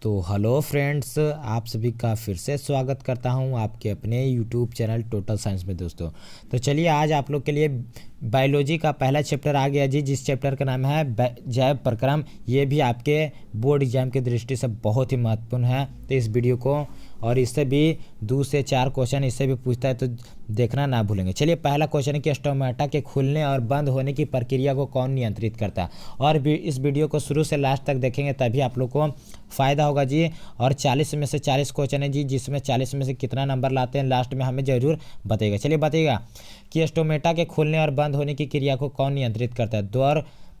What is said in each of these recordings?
तो hello friends, आप सभी का फिर से स्वागत करता हूं आपके अपने यूट्यूब चैनल टोटल साइंस में दोस्तों। तो चलिए आज आप लोग के लिए बायोलॉजी का पहला चैप्टर आ गया जी, जिस चैप्टर का नाम है जैव प्रक्रम। ये भी आपके बोर्ड एग्जाम की दृष्टि से बहुत ही महत्वपूर्ण है। तो इस वीडियो को और इससे भी 2 से 4 क्वेश्चन इससे भी पूछता है, तो देखना ना भूलेंगे। चलिए पहला क्वेश्चन है कि स्टोमेटा के खुलने और बंद होने की प्रक्रिया को कौन नियंत्रित करता है। और भी इस वीडियो को शुरू से लास्ट तक देखेंगे तभी आप लोग को फ़ायदा होगा जी। और 40 में से 40 क्वेश्चन है जी, जिसमें 40 में से कितना नंबर लाते हैं लास्ट में हमें ज़रूर बताइएगा। चलिए बताइएगा कि स्टोमेटा के खुलने और बंद होने की क्रिया को कौन नियंत्रित करता है।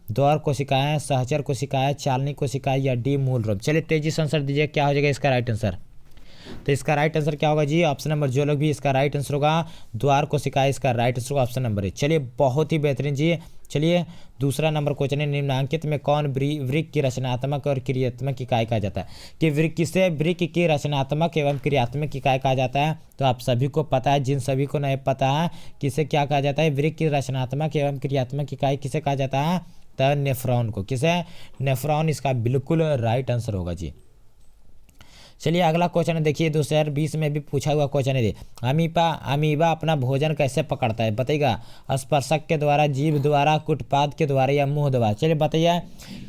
द्वार कोशिकाएं, सहचर कोशिकाएं, चालनी कोशिकाएं या डी मूलरोग। चलिए तेजी से आंसर दीजिए, क्या हो जाएगा इसका राइट आंसर। तो इसका राइट आंसर क्या होगा जी, ऑप्शन नंबर जो लोग भी इसका राइट आंसर होगा द्वार कोशिकाएं, इसका राइट आंसर होगा ऑप्शन नंबर 1। चलिए बहुत ही बेहतरीन जी। चलिए दूसरा नंबर क्वेश्चन है, निम्नांकित में कौन वृक्क की रचनात्मक और क्रियात्मक इकाई कहा जाता है। कि वृक्क की रचनात्मक एवं क्रियात्मक इकाई कहा जाता है। तो आप सभी को पता है, जिन सभी को नहीं पता है किसे क्या कहा जाता है, वृक्क की रचनात्मक एवं क्रियात्मक इकाई किसे कहा जाता है, तो नेफ्रॉन को। किसे, नेफ्रॉन इसका बिल्कुल राइट आंसर होगा जी। चलिए अगला क्वेश्चन है, देखिए 2020 में भी पूछा हुआ क्वेश्चन है। अमीबा अपना भोजन कैसे पकड़ता है, बताइएगा। स्पर्शक के द्वारा, जीभ द्वारा, कुटपाद के द्वारा या मुंह द्वारा। चलिए बताइए।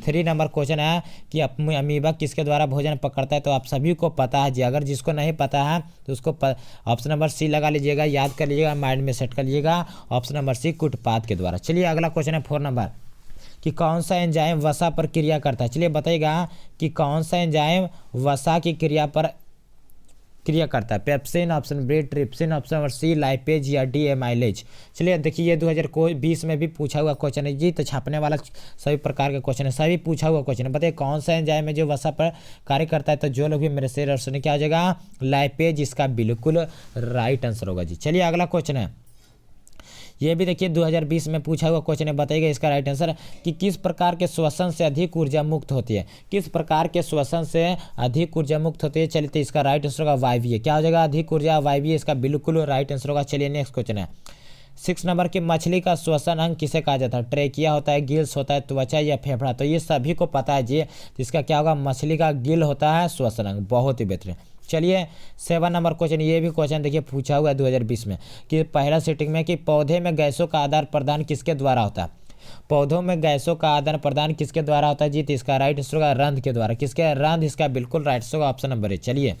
3 नंबर क्वेश्चन है कि अमीबा किसके द्वारा भोजन पकड़ता है। तो आप सभी को पता है जी, अगर जिसको नहीं पता है तो उसको ऑप्शन नंबर सी लगा लीजिएगा, याद कर लीजिएगा, माइंड में सेट कर लीजिएगा। ऑप्शन नंबर सी, कुटपाद के द्वारा। चलिए अगला क्वेश्चन है 4 नंबर कि कौन सा एंजाइम वसा पर क्रिया करता है। चलिए बताइएगा कि कौन सा एंजाइम वसा की क्रिया पर क्रिया करता है। Pepsin, option B trypsin, option number C lipase या डी एमाइलेज। चलिए देखिए ये 2020 में भी पूछा हुआ क्वेश्चन है जी, तो छापने वाला सभी प्रकार के क्वेश्चन है, सभी पूछा हुआ क्वेश्चन है। बताइए कौन सा एंजाइम है जो वसा पर कार्य करता है। तो जो लोग भी मेरे शेर और सुने क्या हो जाएगा, लाइपेज इसका बिल्कुल राइट आंसर होगा जी। चलिए अगला क्वेश्चन है, ये भी देखिए 2020 में पूछा हुआ क्वेश्चन है, बताइएगा इसका राइट आंसर कि किस प्रकार के श्वसन से अधिक ऊर्जा मुक्त होती है। किस प्रकार के श्वसन से अधिक ऊर्जा मुक्त होती है। चलिए तो इसका राइट आंसर होगा वायवीय। क्या हो जाएगा, अधिक ऊर्जा वायवीय, इसका बिल्कुल राइट आंसर होगा। चलिए नेक्स्ट क्वेश्चन है 6 नंबर की मछली का श्वसन अंग किसे कहा जाता है। ट्रेकिया होता है, गिल्स होता है, त्वचा या फेफड़ा। तो ये सभी को पता है जी, तो इसका क्या होगा, मछली का गिल होता है श्वसन अंग। बहुत ही बेहतरीन। चलिए 7 नंबर क्वेश्चन, ये भी क्वेश्चन देखिए पूछा हुआ है 2020 में कि पहला सेटिंग में कि पौधे में गैसों का आदान प्रदान किसके द्वारा होता है। पौधों में गैसों का आदान प्रदान किसके द्वारा होता है जी, तो इसका राइट आंसर होगा रंध्र के द्वारा। किसके, रंध्र, इसका बिल्कुल राइट आंसर होगा ऑप्शन नंबर 1। चलिए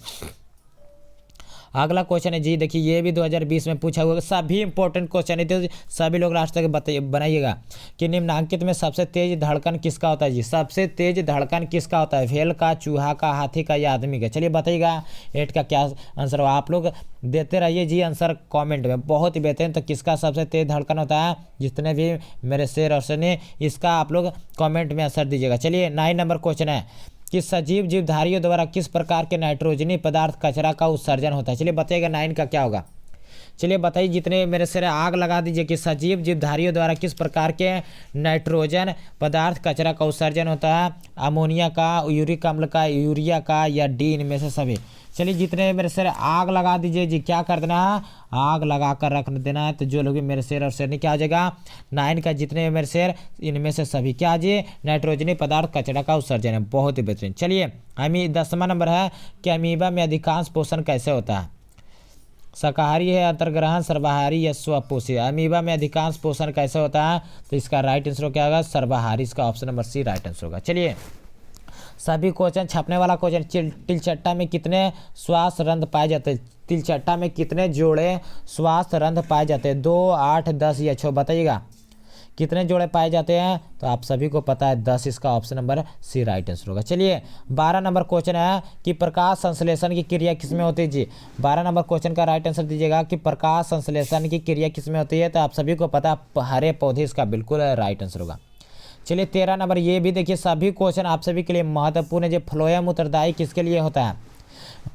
अगला क्वेश्चन है जी, देखिए ये भी 2020 में पूछा हुआ, सभी इंपॉर्टेंट क्वेश्चन है, तो सभी लोग लास्ट तक बनाइएगा कि निम्नांकित में सबसे तेज धड़कन किसका होता है जी। सबसे तेज धड़कन किसका होता है, व्हेल का, चूहा का, हाथी का या आदमी का। चलिए बताइएगा 8 का क्या आंसर होगा। आप लोग देते रहिए जी आंसर कमेंट में, बहुत ही बेहतरीन। तो किसका सबसे तेज धड़कन होता है, जितने भी मेरे शेर और सुने इसका आप लोग कमेंट में आंसर दीजिएगा। चलिए 9 नंबर क्वेश्चन है कि सजीव जीवधारियों द्वारा किस प्रकार के नाइट्रोजनी पदार्थ कचरा का उत्सर्जन होता है। चलिए बताइएगा 9 का क्या होगा। चलिए बताइए, जितने मेरे सिर आग लगा दीजिए कि सजीव जीवधारियों द्वारा किस प्रकार के नाइट्रोजन पदार्थ कचरा का उत्सर्जन होता है। अमोनिया का, यूरिक अम्ल का, यूरिया का या डी, इनमें से सभी। चलिए जितने मेरे सिर आग लगा दीजिए जी, क्या कर देना है, आग लगा कर रख देना है। तो जो लोग भी मेरे शेर और शेरनी क्या हो जाएगा, 9 का जितने मेरे शेर इनमें से सभी क्या जी, नाइट्रोजनी पदार्थ कचरा का उत्सर्जन है। बहुत ही बेहतरीन। चलिए 10वां नंबर है कि अमीबा में अधिकांश पोषण कैसे होता है। शाकाहारी है, अंतर्ग्रहण, सर्वाहारी या स्वपोषी। अमीबा में अधिकांश पोषण कैसे होता है, तो इसका राइट आंसर क्या होगा, सर्वाहारी, इसका option number C right answer होगा। चलिए सभी क्वेश्चन छपने वाला क्वेश्चन, तिलचट्टा में कितने श्वास रंध्र पाए जाते हैं। तिलचट्टा में कितने जोड़े श्वास रंध्र पाए जाते हैं, 2, 8, 10 या 6। बताइएगा कितने जोड़े पाए जाते हैं। तो आप सभी को पता है 10, इसका option number C right answer होगा। चलिए 12 नंबर क्वेश्चन है कि प्रकाश संश्लेषण की क्रिया किसमें होती है जी। 12 नंबर क्वेश्चन का राइट आंसर दीजिएगा कि प्रकाश संश्लेषण की क्रिया किसमें होती है। तो आप सभी को पता है हरे पौधे, इसका बिल्कुल राइट आंसर होगा। चलिए 13 नंबर, ये भी देखिए सभी क्वेश्चन आप सभी के लिए महत्वपूर्ण है। जो फ्लोएम उत्तरदायी किसके लिए होता है।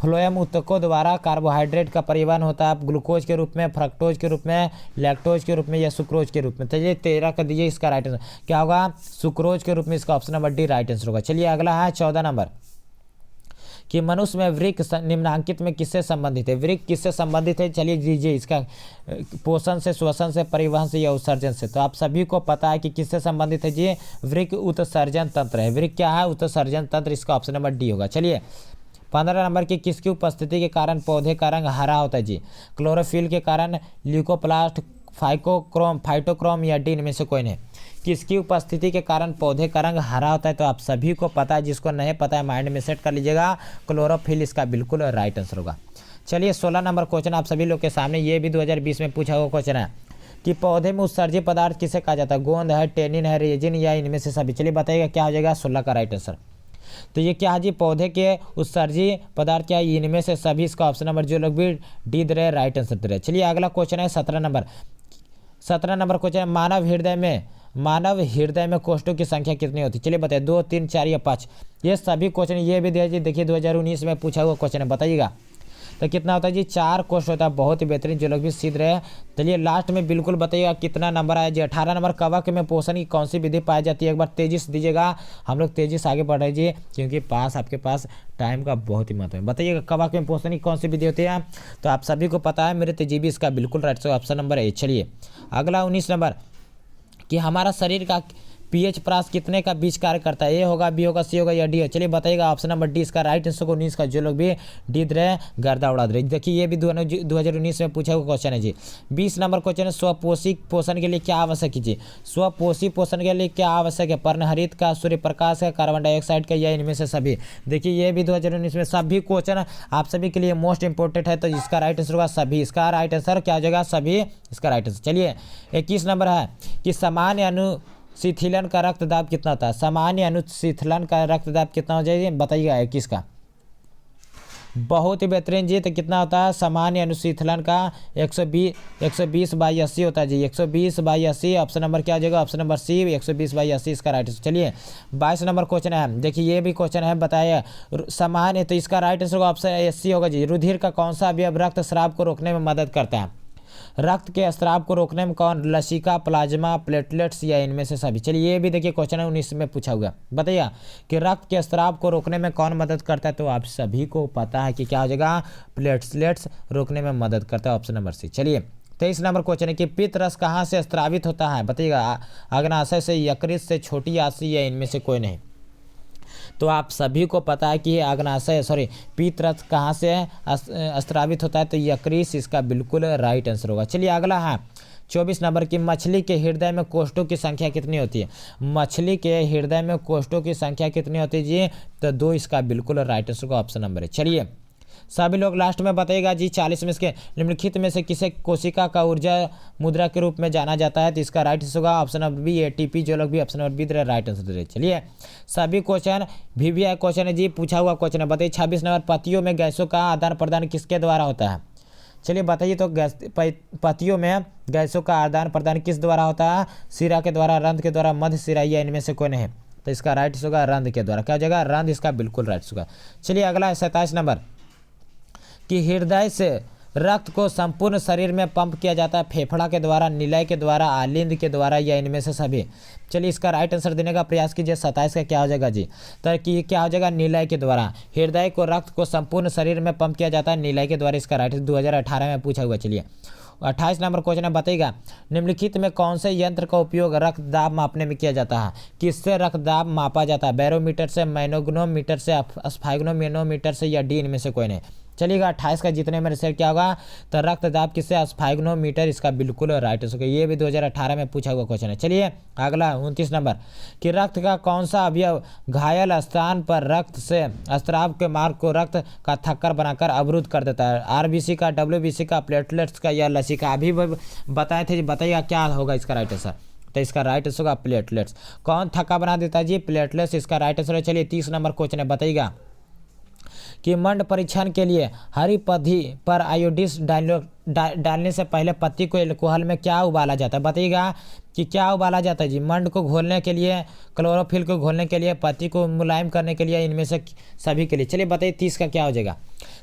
फ्लोएम ऊतकों द्वारा कार्बोहाइड्रेट का परिवहन होता है, ग्लूकोज के रूप में, फ्रक्टोज के रूप में, लैक्टोज के रूप में या सुक्रोज के रूप में। तो ये 13 कर दीजिए, इसका राइट आंसर क्या होगा, सुक्रोज के रूप में, इसका option number D right answer होगा। चलिए अगला है 14 नंबर कि मनुष्य में वृक्क निम्नांकित में किससे संबंधित है? वृक्क किससे संबंधित है? चलिए दीजिए इसका पोषण से, श्वसन से, परिवहन से या उत्सर्जन से। तो आप सभी को पता है कि किससे संबंधित है जी? वृक्क उत्सर्जन तंत्र है। वृक्क क्या है? उत्सर्जन तंत्र। इसका ऑप्शन नंबर डी होगा। चलिए 15 नंबर की किसकी उपस्थिति के कारण पौधे का रंग हरा होता है जी? क्लोरोफिल के कारण, ल्यूकोप्लास्ट, फाइटोक्रोम या डी इनमें से कोई नहीं। किसकी उपस्थिति के कारण पौधे का रंग हरा होता है? तो आप सभी को पता है, जिसको नहीं पता है माइंड में सेट कर लीजिएगा, क्लोरोफिल इसका बिल्कुल राइट आंसर होगा। चलिए 16 नंबर क्वेश्चन आप सभी लोग के सामने, ये भी 2020 में पूछा हुआ क्वेश्चन है कि पौधे में उत्सर्जित पदार्थ किसे कहा जाता है? गोंद है, टेनिन है, रेजिन या इनमें से सभी? चलिए बताइएगा क्या हो जाएगा 16 का राइट आंसर। तो ये क्या है जी? पौधे के उत्सर्जित पदार्थ क्या है? इनमें से सभी। इसका ऑप्शन नंबर जो लोग भी डी दे रहे राइट आंसर दे रहे। चलिए अगला क्वेश्चन है 17 नंबर क्वेश्चन है, मानव हृदय में कोष्ठों की संख्या कितनी होती है? चलिए बताइए, 2, 3, 4 या 5? ये सभी क्वेश्चन ये भी देखिए 2019 में पूछा हुआ क्वेश्चन है, बताइएगा। तो कितना होता है जी? 4 कोष्ठ होता है। बहुत ही बेहतरीन, जो लोग भी सीख रहे हैं। चलिए लास्ट में बिल्कुल बताइएगा कितना नंबर आया जी? 18 नंबर, कवक में पोषण की कौन सी विधि पाई जाती है? एक बार तेजी से दीजिएगा, हम लोग तेजी से आगे बढ़ रहे जी, क्योंकि आपके पास टाइम का बहुत ही महत्व है। बताइएगा कवक में पोषण की कौन सी विधि होती है? तो आप सभी को पता है, मेरे तेजी भी इसका बिल्कुल राइट ऑप्शन नंबर है। चलिए अगला 19 नंबर कि हमारा शरीर का पीएच प्रास कितने का बीच कार्य करता है? ए होगा, बी होगा, सी होगा या डी है? चलिए बताइएगा ऑप्शन नंबर डी इसका राइट आंसर को 19 का। जो लोग भी डी दे रहे गर्दा उड़ा दे रहे। देखिए ये भी 2019 में पूछा हुआ क्वेश्चन है जी। 20 नंबर क्वेश्चन है, स्वपोषी पोषण के लिए क्या आवश्यक है जी? स्वपोषी पोषण के लिए क्या आवश्यक है? पर्णहरित का, सूर्य प्रकाश का, कार्बन डाइऑक्साइड का या इनमें से सभी? देखिए ये भी 2019 में सभी क्वेश्चन आप सभी के लिए मोस्ट इंपॉर्टेंट है। तो इसका राइट आंसर होगा सभी। इसका राइट आंसर क्या हो जाएगा? सभी इसका राइट आंसर। चलिए 21 नंबर है कि सामान्य अनुशीतलन का रक्तदाब कितना होता है? सामान्य अनुशीतलन का रक्तदाब कितना हो जाएगा? बताइएगा 21 का। बहुत ही बेहतरीन जी। तो कितना होता है सामान्य अनुशीतलन का? 120/80 होता है जी। 120/80 ऑप्शन नंबर क्या हो जाएगा? ऑप्शन नंबर सी 120/80 इसका राइट आंसर। चलिए 22 नंबर क्वेश्चन है, देखिए ये भी क्वेश्चन है, बताइए सामान्य, तो इसका राइट आंसर ऑप्शन एस होगा जी। रुधिर का कौन सा अवयव रक्त स्राव को रोकने में मदद करता है? रक्त के स्राव को रोकने में कौन? लसिका, प्लाज्मा, प्लेटलेट्स या इनमें से सभी? चलिए ये भी देखिए क्वेश्चन है 19 में पूछा हुआ। बताइए कि रक्त के स्राव को रोकने में कौन मदद करता है? तो आप सभी को पता है कि क्या हो जाएगा? प्लेटलेट्स रोकने में मदद करता है, ऑप्शन नंबर सी। चलिए 23 नंबर क्वेश्चन है कि पित्त रस कहाँ से स्रावित होता है? बताइएगा अग्नाशय से, यकृत से, छोटी आंत या इनमें से कोई नहीं? तो आप सभी को पता है कि पित्त रस कहाँ से स्रावित होता है? तो यकृत इसका बिल्कुल राइट आंसर होगा। चलिए अगला है 24 नंबर की मछली के हृदय में कोष्ठों की संख्या कितनी होती है? मछली के हृदय में कोष्ठों की संख्या कितनी होती है जी? तो 2 इसका बिल्कुल राइट आंसर का ऑप्शन नंबर है। चलिए सभी लोग लास्ट में बताइएगा जी 40 में इसके निम्नलिखित में से किसे कोशिका का ऊर्जा मुद्रा के रूप में जाना जाता है? तो इसका राइट आंसर होगा ऑप्शन नंबर बी एटीपी। जो लोग भी ऑप्शन नंबर बी दे रहे राइट आंसर दे रहे। चलिए सभी क्वेश्चन VVI क्वेश्चन है जी, पूछा हुआ क्वेश्चन है। बताइए 26 नंबर पतियों में गैसों का आदान प्रदान किसके द्वारा होता है? चलिए बताइए तो पतियों में गैसों का आदान प्रदान किस द्वारा होता है? शिरा के द्वारा, रंध्र के द्वारा, मध्य शिरा या इनमें से कोई नहीं? तो इसका राइट आंसर होगा रंध्र के द्वारा। क्या हो जाएगा? रंध्र इसका बिल्कुल राइट आंसर होगा। चलिए अगला है 27 नंबर कि हृदय से रक्त को संपूर्ण शरीर में पंप किया जाता है फेफड़ा के द्वारा, निलय के द्वारा, आलिंद के द्वारा या इनमें से सभी? चलिए इसका राइट आंसर देने का प्रयास कीजिए। 27 का क्या हो जाएगा जी? तो कि क्या हो जाएगा? निलय के द्वारा। हृदय को रक्त को संपूर्ण शरीर में पंप किया जाता है निलय के द्वारा। इसका राइट 2018 में पूछा हुआ। चलिए 28 नंबर क्वेश्चन है, बताइएगा निम्नलिखित में कौन से यंत्र का उपयोग रक्तदाब मापने में किया जाता है? किससे रक्तदाब मापा जाता है? बैरोमीटर से, मैनोग्नोमीटर से, स्फाइग्नोमीटर से या डी इनमें से कोई नहीं? चलिएगा 28 का जितने में से क्या होगा? तो रक्तदाब किससे? स्फाइग्नोमीटर इसका बिल्कुल राइट आंसर। ये भी 2018 में पूछा हुआ क्वेश्चन है। चलिए अगला 29 नंबर कि रक्त का कौन सा अवयव घायल स्थान पर रक्त से स्राव के मार्ग को रक्त का थक्कर बनाकर अवरुद्ध कर देता है? RBC का, WBC का, प्लेटलेट्स का या लसिका? अभी बताए थे, बताइएगा क्या होगा इसका राइट आंसर? तो इसका राइट आंसर होगा प्लेटलेट्स। कौन थक्का बना देता है जी? प्लेटलेट्स इसका राइट आंसर है। चलिए 30 नंबर क्वेश्चन है, बताइएगा कि मंड परीक्षण के लिए हरी पत्ती पर आयोडीन डालने से पहले पत्ती को एल्कोहल में क्या उबाला जाता है? बताइएगा कि क्या उबाला जाता है जी? मंड को घोलने के लिए, क्लोरोफिल को घोलने के लिए, पत्ती को मुलायम करने के लिए, इनमें से सभी के लिए? चलिए बताइए 30 का क्या हो जाएगा?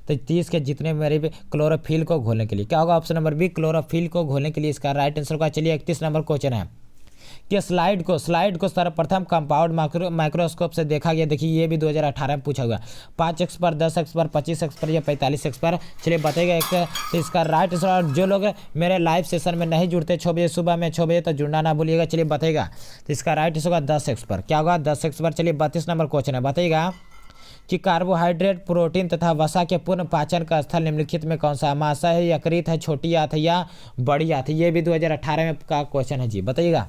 तो 30 के जितने मेरे भी क्लोरोफिल को घोलने के लिए क्या होगा? ऑप्शन नंबर बी क्लोरोफिल को घोलने के लिए इसका राइट आंसर होगा। चलिए 31 नंबर क्वेश्चन है कि स्लाइड को सर्वप्रथम कंपाउंड माइक्रोस्कोप से देखा गया। देखिए ये भी 2018 में पूछा हुआ। 5x पर, 10x पर, 25x पर या 45x पर, चलिए बताइएगा एक। तो इसका राइट आंसर, और जो लोग मेरे लाइव सेशन में नहीं जुड़ते 6 बजे सुबह में 6 बजे तो जुड़ना ना भूलिएगा। चलिए बताइएगा, तो इसका राइट आंसर होगा 10x पर। क्या होगा? 10x पर। चलिए 32 नंबर क्वेश्चन है, बताइएगा कि कार्बोहाइड्रेट, प्रोटीन तथा वसा के पूर्ण पाचन का स्थल निम्नलिखित में कौन सा? महाशय है, यकृत है, छोटी आंत है या बड़ी आंत है? ये भी 2018 में का क्वेश्चन है जी, बताइएगा।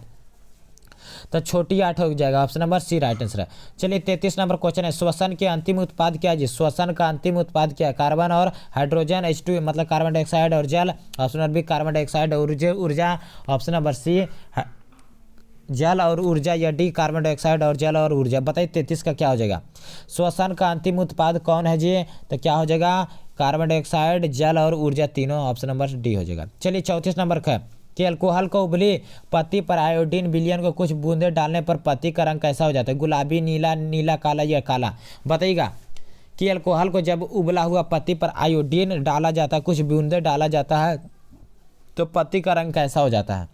तो छोटी आंत हो जाएगा, option number C right answer है। चलिए 33 नंबर क्वेश्चन है, श्वसन के अंतिम उत्पाद क्या है जी? श्वसन का अंतिम उत्पाद क्या है? कार्बन और हाइड्रोजन, H2 मतलब कार्बन डाइऑक्साइड और जल, option number B carbon dioxide और ऊर्जा, ऑप्शन नंबर सी जल और ऊर्जा, या डी कार्बन डाइऑक्साइड और जल और ऊर्जा। बताइए 33 का क्या हो जाएगा? श्वसन का अंतिम उत्पाद कौन है जी? तो क्या हो जाएगा? कार्बन डाइऑक्साइड, जल और ऊर्जा, तीनों, ऑप्शन नंबर डी हो जाएगा। चलिए 34 नंबर का कि अल्कोहल को उबली पत्ती पर आयोडीन विलयन को कुछ बूंदे डालने पर पत्ती का रंग कैसा हो जाता है? गुलाबी, नीला, नीला, काला या काला? बताइएगा कि अल्कोहल को जब उबला हुआ पत्ती पर आयोडीन डाला जाता है, कुछ बूंदे डाला जाता है, तो पत्ती का रंग कैसा हो जाता है?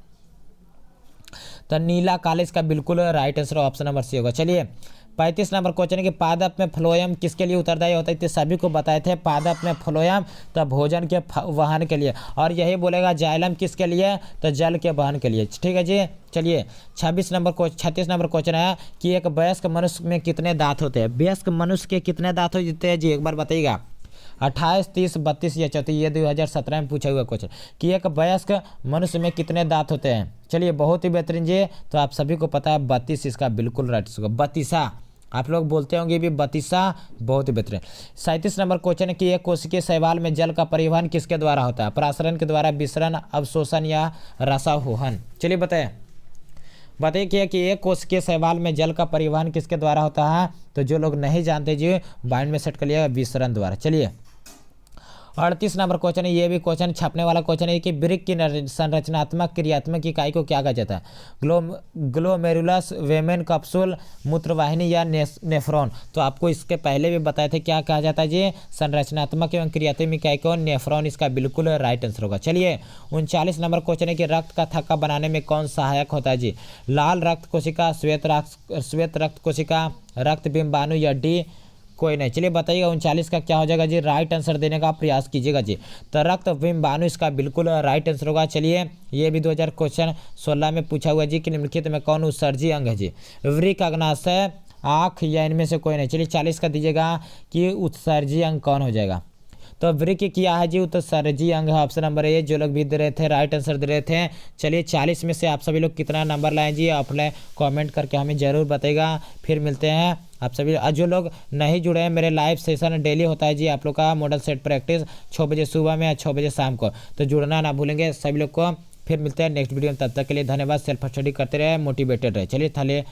तो नीला, काला इसका बिल्कुल right answer option number C होगा। चलिए 35 नंबर क्वेश्चन है कि पादप में फ्लोएम किसके लिए उत्तरदायी होता है? तो सभी को बताए थे पादप में फ्लोएम तो भोजन के वहन के लिए, और यही बोलेगा जाइलम किसके लिए? तो जल के वहन के लिए। ठीक है जी। चलिए 36 नंबर क्वेश्चन है कि एक वयस्क मनुष्य में कितने दांत होते हैं? वयस्क मनुष्य के कितने दांत होते हैं जी, एक बार बताइएगा। 28, 30, 32 या 34? ये 2017 में पूछा हुआ क्वेश्चन कि एक वयस्क मनुष्य में कितने दांत होते हैं। चलिए बहुत ही बेहतरीन जी, तो आप सभी को पता है 32 इसका बिल्कुल राइट होगा। 32 आप लोग बोलते होंगे भी 32, बहुत ही बेहतरीन। 37 नंबर क्वेश्चन है कि एक कोशिकीय शैवाल में जल का परिवहन किसके द्वारा होता है? प्रासरण के द्वारा, विसरण, अवशोषण या रसावहन? चलिए बताइए कि एक कोशिकीय शैवाल में जल का परिवहन किसके द्वारा होता है? तो जो लोग नहीं जानते जी माइंड में सेट कर लिया, विसरण द्वारा। चलिए 38 नंबर क्वेश्चन है, ये भी क्वेश्चन छपने वाला क्वेश्चन है कि वृक्क की संरचनात्मक क्रियात्मक इकाई को क्या कहा जाता है? ग्लोमेरुलस, वेमेन कैप्सूल, मूत्रवाहिनी या नेफ्रॉन? तो आपको इसके पहले भी बताए थे क्या कहा जाता है जी? संरचनात्मक एवं क्रियात्मक इकाई को नेफ्रॉन, इसका बिल्कुल राइट आंसर होगा। चलिए 39 नंबर क्वेश्चन है कि रक्त का थक्का बनाने में कौन सहायक होता है जी? लाल रक्त कोशिका, श्वेत रक्त कोशिका, रक्त बिंबाणु या डी कोई नहीं? चलिए बताइएगा 39 का क्या हो जाएगा जी? राइट आंसर देने का प्रयास कीजिएगा जी। तो रक्त बिंबाणु इसका बिल्कुल राइट आंसर होगा। चलिए ये भी 2016 में पूछा हुआ जी कि निम्नलिखित में कौन उत्सर्जी अंग है जी? वृक्क, अग्नाशय, आँख या इनमें से कोई नहीं? चलिए 40 का दीजिएगा कि उत्सर्जी अंग कौन हो जाएगा? तो वृक्क किया है जी उत्सर्जी अंग है, ऑप्शन नंबर ए। जो लोग भी दे रहे थे राइट आंसर दे रहे थे। चलिए 40 में से आप सभी लोग कितना नंबर लाए जी? अपने कमेंट करके हमें ज़रूर बताइएगा। फिर मिलते हैं आप सभी। जो लोग नहीं जुड़े हैं, मेरे लाइव सेशन डेली होता है जी आप लोग का मॉडल सेट प्रैक्टिस 6 बजे सुबह में या 6 बजे शाम को, तो जुड़ना ना भूलेंगे सभी लोग को। फिर मिलते हैं नेक्स्ट वीडियो में, तब तक के लिए धन्यवाद। सेल्फ स्टडी करते रहे, मोटिवेटेड रहे। चलिए